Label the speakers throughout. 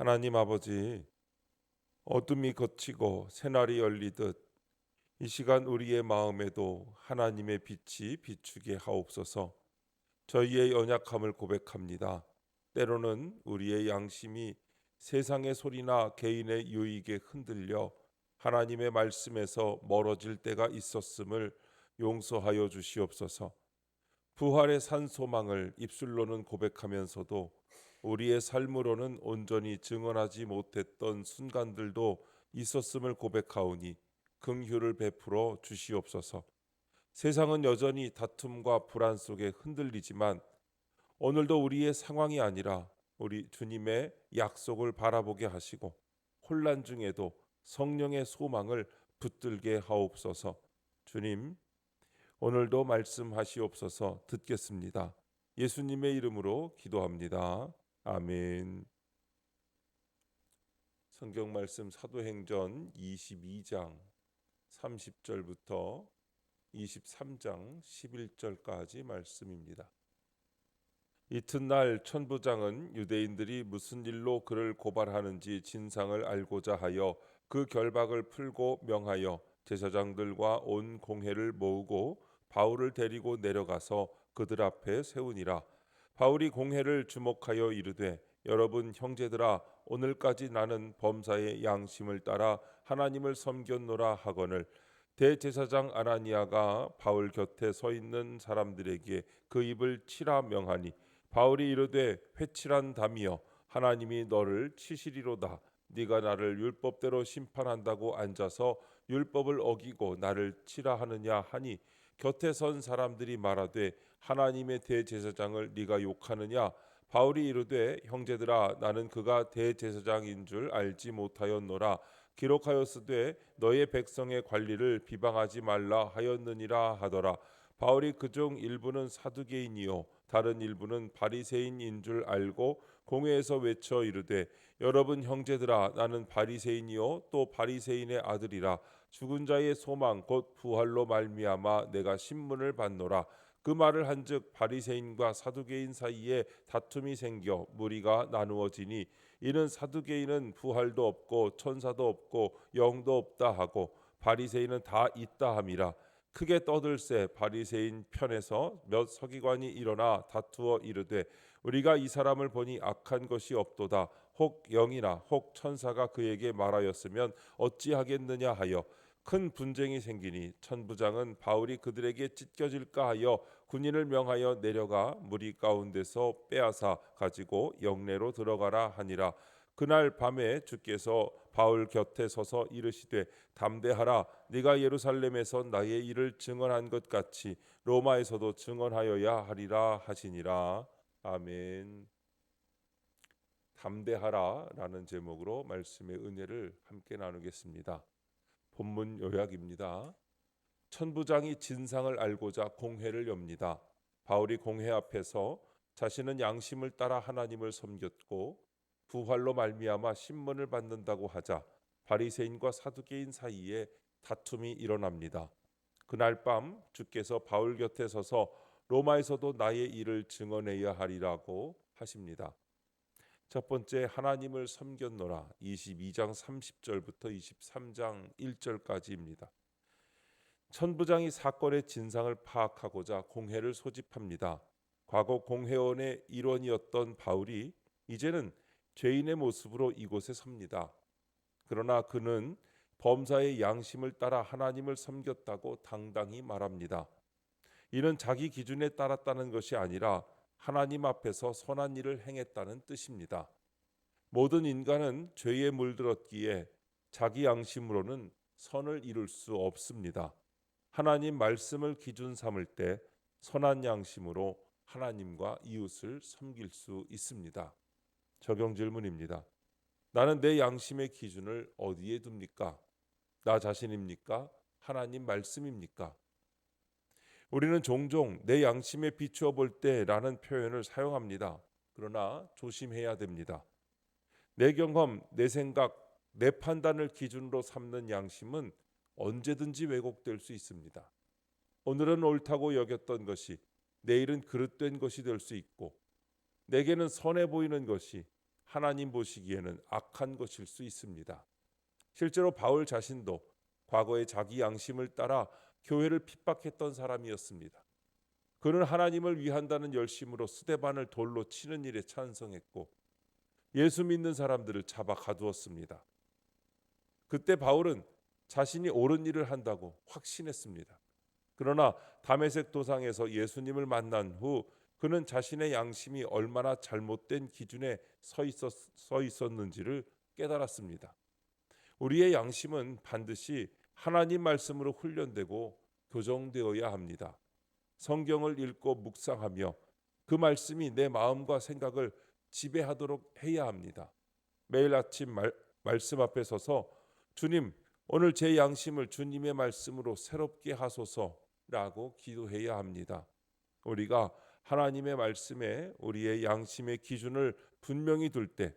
Speaker 1: 하나님 아버지, 어둠이 걷히고 새날이 열리듯 이 시간 우리의 마음에도 하나님의 빛이 비추게 하옵소서. 저희의 연약함을 고백합니다. 때로는 우리의 양심이 세상의 소리나 개인의 유익에 흔들려 하나님의 말씀에서 멀어질 때가 있었음을 용서하여 주시옵소서. 부활의 산 소망을 입술로는 고백하면서도 우리의 삶으로는 온전히 증언하지 못했던 순간들도 있었음을 고백하오니 긍휼을 베풀어 주시옵소서. 세상은 여전히 다툼과 불안 속에 흔들리지만 오늘도 우리의 상황이 아니라 우리 주님의 약속을 바라보게 하시고 혼란 중에도 성령의 소망을 붙들게 하옵소서. 주님, 오늘도 말씀하시옵소서. 듣겠습니다. 예수님의 이름으로 기도합니다. 아멘. 성경 말씀 사도행전 22장 30절부터 23장 11절까지 말씀입니다. 이튿날 천부장은 유대인들이 무슨 일로 그를 고발하는지 진상을 알고자 하여 그 결박을 풀고 명하여 제사장들과 온 공회를 모으고 바울을 데리고 내려가서 그들 앞에 세우니라. 바울이 공회를 주목하여 이르되, 여러분 형제들아, 오늘까지 나는 범사의 양심을 따라 하나님을 섬겼노라 하거늘, 대제사장 아나니아가 바울 곁에 서 있는 사람들에게 그 입을 치라 명하니, 바울이 이르되, 회칠한 담이여, 하나님이 너를 치시리로다. 네가 나를 율법대로 심판한다고 앉아서 율법을 어기고 나를 치라 하느냐 하니, 곁에 선 사람들이 말하되, 하나님의 대제사장을 네가 욕하느냐? 바울이 이르되, 형제들아, 나는 그가 대제사장인 줄 알지 못하였노라. 기록하였으되 너의 백성의 관리를 비방하지 말라 하였느니라 하더라. 바울이 그중 일부는 사두개인이요 다른 일부는 바리새인인 줄 알고 공회에서 외쳐 이르되, 여러분 형제들아, 나는 바리새인이요 또 바리새인의 아들이라. 죽은 자의 소망 곧 부활로 말미암아 내가 신문을 받노라. 그 말을 한즉 바리새인과 사두개인 사이에 다툼이 생겨 무리가 나누어지니, 이는 사두개인은 부활도 없고 천사도 없고 영도 없다 하고 바리새인은 다 있다 함이라. 크게 떠들새 바리새인 편에서 몇 서기관이 일어나 다투어 이르되, 우리가 이 사람을 보니 악한 것이 없도다. 혹 영이나 혹 천사가 그에게 말하였으면 어찌하겠느냐 하여 큰 분쟁이 생기니, 천부장은 바울이 그들에게 찢겨질까 하여 군인을 명하여 내려가 무리 가운데서 빼앗아 가지고 영내로 들어가라 하니라. 그날 밤에 주께서 바울 곁에 서서 이르시되, 담대하라. 네가 예루살렘에서 나의 일을 증언한 것 같이 로마에서도 증언하여야 하리라 하시니라. 아멘. 담대하라라는 제목으로 말씀의 은혜를 함께 나누겠습니다. 본문 요약입니다. 천부장이 진상을 알고자 공회를 엽니다. 바울이 공회 앞에서 자신은 양심을 따라 하나님을 섬겼고 부활로 말미암아 신문을 받는다고 하자 바리새인과 사두개인 사이에 다툼이 일어납니다. 그날 밤 주께서 바울 곁에 서서 로마에서도 나의 일을 증언해야 하리라고 하십니다. 첫 번째, 하나님을 섬겼노라. 22장 30절부터 23장 1절까지입니다. 천부장이 사건의 진상을 파악하고자 공회를 소집합니다. 과거 공회원의 일원이었던 바울이 이제는 죄인의 모습으로 이곳에 섭니다. 그러나 그는 범사의 양심을 따라 하나님을 섬겼다고 당당히 말합니다. 이는 자기 기준에 따랐다는 것이 아니라 하나님 앞에서 선한 일을 행했다는 뜻입니다. 모든 인간은 죄에 물들었기에 자기 양심으로는 선을 이룰 수 없습니다. 하나님 말씀을 기준 삼을 때 선한 양심으로 하나님과 이웃을 섬길 수 있습니다. 적용 질문입니다. 나는 내 양심의 기준을 어디에 둡니까? 나 자신입니까? 하나님 말씀입니까? 우리는 종종 내 양심에 비추어 볼 때라는 표현을 사용합니다. 그러나 조심해야 됩니다. 내 경험, 내 생각, 내 판단을 기준으로 삼는 양심은 언제든지 왜곡될 수 있습니다. 오늘은 옳다고 여겼던 것이 내일은 그릇된 것이 될 수 있고, 내게는 선해 보이는 것이 하나님 보시기에는 악한 것일 수 있습니다. 실제로 바울 자신도 과거에 자기 양심을 따라 교회를 핍박했던 사람이었습니다. 그는 하나님을 위한다는 열심으로 스데반을 돌로 치는 일에 찬성했고 예수 믿는 사람들을 잡아 가두었습니다. 그때 바울은 자신이 옳은 일을 한다고 확신했습니다. 그러나 다메섹 도상에서 예수님을 만난 후 그는 자신의 양심이 얼마나 잘못된 기준에 서 있었는지를 깨달았습니다. 우리의 양심은 반드시 하나님 말씀으로 훈련되고 교정되어야 합니다. 성경을 읽고 묵상하며 그 말씀이 내 마음과 생각을 지배하도록 해야 합니다. 매일 아침 말씀 앞에 서서 주님, 오늘 제 양심을 주님의 말씀으로 새롭게 하소서라고 기도해야 합니다. 우리가 하나님의 말씀에 우리의 양심의 기준을 분명히 둘 때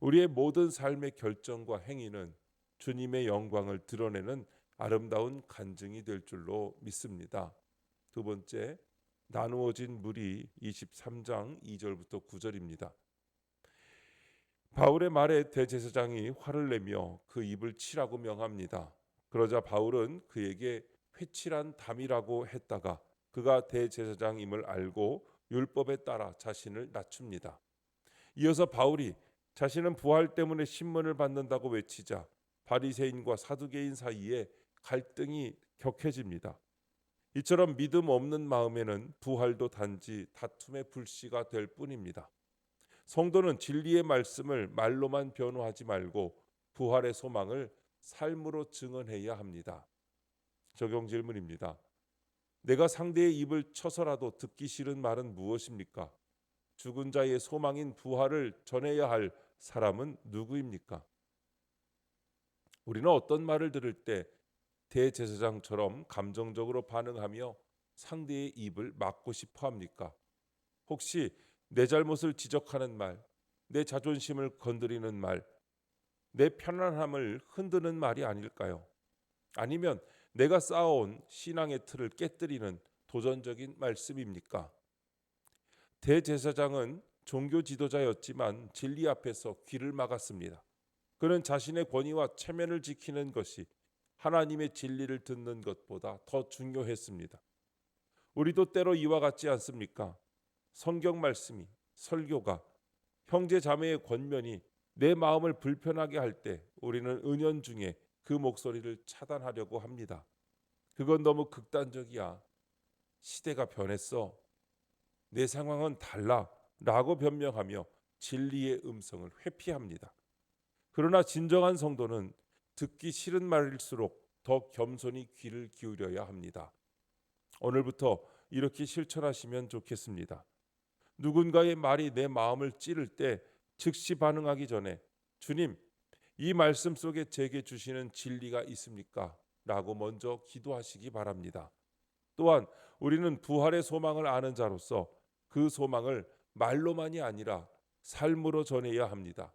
Speaker 1: 우리의 모든 삶의 결정과 행위는 주님의 영광을 드러내는 아름다운 간증이 될 줄로 믿습니다. 두 번째, 나누어진 물이 23장 2절부터 9절입니다. 바울의 말에 대제사장이 화를 내며 그 입을 치라고 명합니다. 그러자 바울은 그에게 회칠한 담이라고 했다가 그가 대제사장임을 알고 율법에 따라 자신을 낮춥니다. 이어서 바울이 자신은 부활 때문에 신문을 받는다고 외치자 바리새인과 사두개인 사이에 갈등이 격해집니다. 이처럼 믿음 없는 마음에는 부활도 단지 다툼의 불씨가 될 뿐입니다. 성도는 진리의 말씀을 말로만 변호하지 말고 부활의 소망을 삶으로 증언해야 합니다. 적용 질문입니다. 내가 상대의 입을 쳐서라도 듣기 싫은 말은 무엇입니까? 죽은 자의 소망인 부활을 전해야 할 사람은 누구입니까? 우리는 어떤 말을 들을 때 대제사장처럼 감정적으로 반응하며 상대의 입을 막고 싶어 합니까? 혹시 내 잘못을 지적하는 말, 내 자존심을 건드리는 말, 내 편안함을 흔드는 말이 아닐까요? 아니면 내가 쌓아온 신앙의 틀을 깨뜨리는 도전적인 말씀입니까? 대제사장은 종교 지도자였지만 진리 앞에서 귀를 막았습니다. 그는 자신의 권위와 체면을 지키는 것이 하나님의 진리를 듣는 것보다 더 중요했습니다. 우리도 때로 이와 같지 않습니까? 성경 말씀이, 설교가, 형제 자매의 권면이 내 마음을 불편하게 할 때 우리는 은연중에 그 목소리를 차단하려고 합니다. 그건 너무 극단적이야. 시대가 변했어. 내 상황은 달라. 라고 변명하며 진리의 음성을 회피합니다. 그러나 진정한 성도는 듣기 싫은 말일수록 더 겸손히 귀를 기울여야 합니다. 오늘부터 이렇게 실천하시면 좋겠습니다. 누군가의 말이 내 마음을 찌를 때 즉시 반응하기 전에 주님, 이 말씀 속에 제게 주시는 진리가 있습니까? 라고 먼저 기도하시기 바랍니다. 또한 우리는 부활의 소망을 아는 자로서 그 소망을 말로만이 아니라 삶으로 전해야 합니다.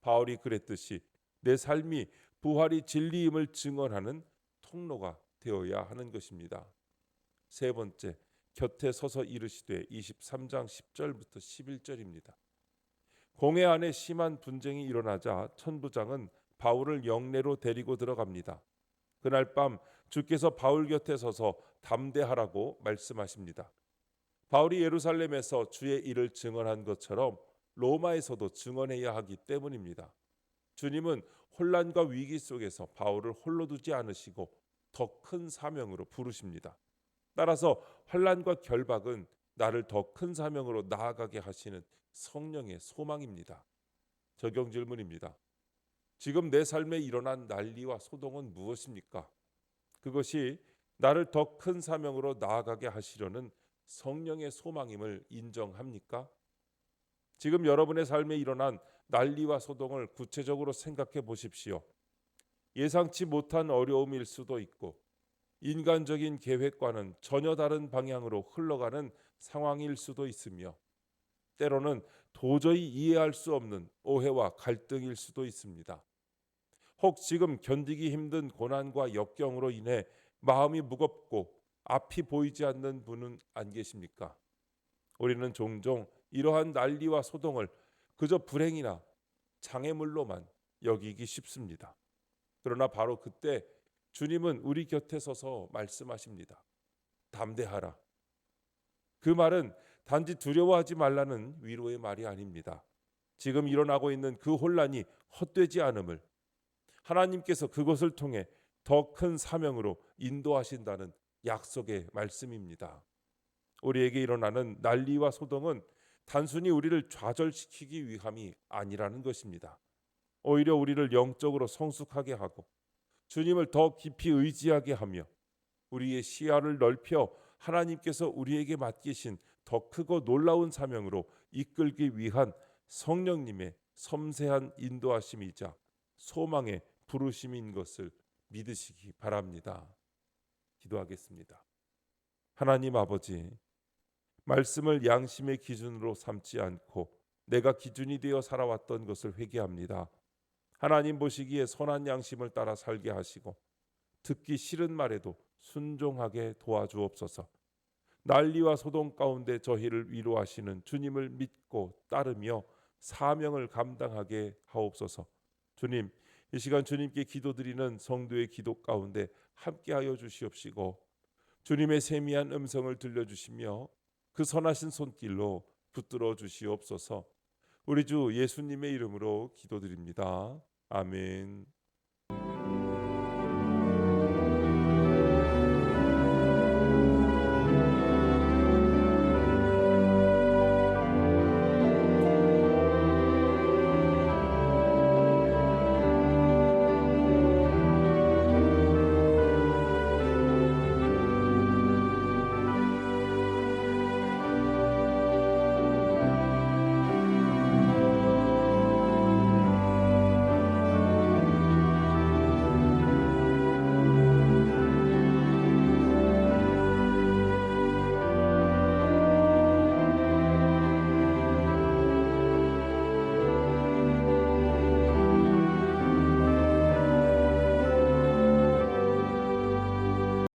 Speaker 1: 바울이 그랬듯이 내 삶이 부활이 진리임을 증언하는 통로가 되어야 하는 것입니다. 세 번째, 곁에 서서 이르시되 23장 10절부터 11절입니다. 공회 안에 심한 분쟁이 일어나자 천부장은 바울을 영내로 데리고 들어갑니다. 그날 밤 주께서 바울 곁에 서서 담대하라고 말씀하십니다. 바울이 예루살렘에서 주의 일을 증언한 것처럼 로마에서도 증언해야 하기 때문입니다. 주님은 혼란과 위기 속에서 바울을 홀로 두지 않으시고 더 큰 사명으로 부르십니다. 따라서 환난과 결박은 나를 더 큰 사명으로 나아가게 하시는 성령의 소망입니다. 적용 질문입니다. 지금 내 삶에 일어난 난리와 소동은 무엇입니까? 그것이 나를 더 큰 사명으로 나아가게 하시려는 성령의 소망임을 인정합니까? 지금 여러분의 삶에 일어난 난리와 소동을 구체적으로 생각해 보십시오. 예상치 못한 어려움일 수도 있고 인간적인 계획과는 전혀 다른 방향으로 흘러가는 상황일 수도 있으며 때로는 도저히 이해할 수 없는 오해와 갈등일 수도 있습니다. 혹 지금 견디기 힘든 고난과 역경으로 인해 마음이 무겁고 앞이 보이지 않는 분은 안 계십니까? 우리는 종종 이러한 난리와 소동을 그저 불행이나 장애물로만 여기기 쉽습니다. 그러나 바로 그때 주님은 우리 곁에 서서 말씀하십니다. 담대하라. 그 말은 단지 두려워하지 말라는 위로의 말이 아닙니다. 지금 일어나고 있는 그 혼란이 헛되지 않음을, 하나님께서 그것을 통해 더 큰 사명으로 인도하신다는 약속의 말씀입니다. 우리에게 일어나는 난리와 소동은 단순히 우리를 좌절시키기 위함이 아니라는 것입니다. 오히려 우리를 영적으로 성숙하게 하고 주님을 더 깊이 의지하게 하며 우리의 시야를 넓혀 하나님께서 우리에게 맡기신 더 크고 놀라운 사명으로 이끌기 위한 성령님의 섬세한 인도하심이자 소망의 부르심인 것을 믿으시기 바랍니다. 기도하겠습니다. 하나님 아버지, 말씀을 양심의 기준으로 삼지 않고 내가 기준이 되어 살아왔던 것을 회개합니다. 하나님 보시기에 선한 양심을 따라 살게 하시고 듣기 싫은 말에도 순종하게 도와주옵소서. 난리와 소동 가운데 저희를 위로하시는 주님을 믿고 따르며 사명을 감당하게 하옵소서. 주님, 이 시간 주님께 기도드리는 성도의 기도 가운데 함께하여 주시옵시고 주님의 세미한 음성을 들려주시며 그 선하신 손길로 붙들어 주시옵소서. 우리 주 예수님의 이름으로 기도드립니다. 아멘.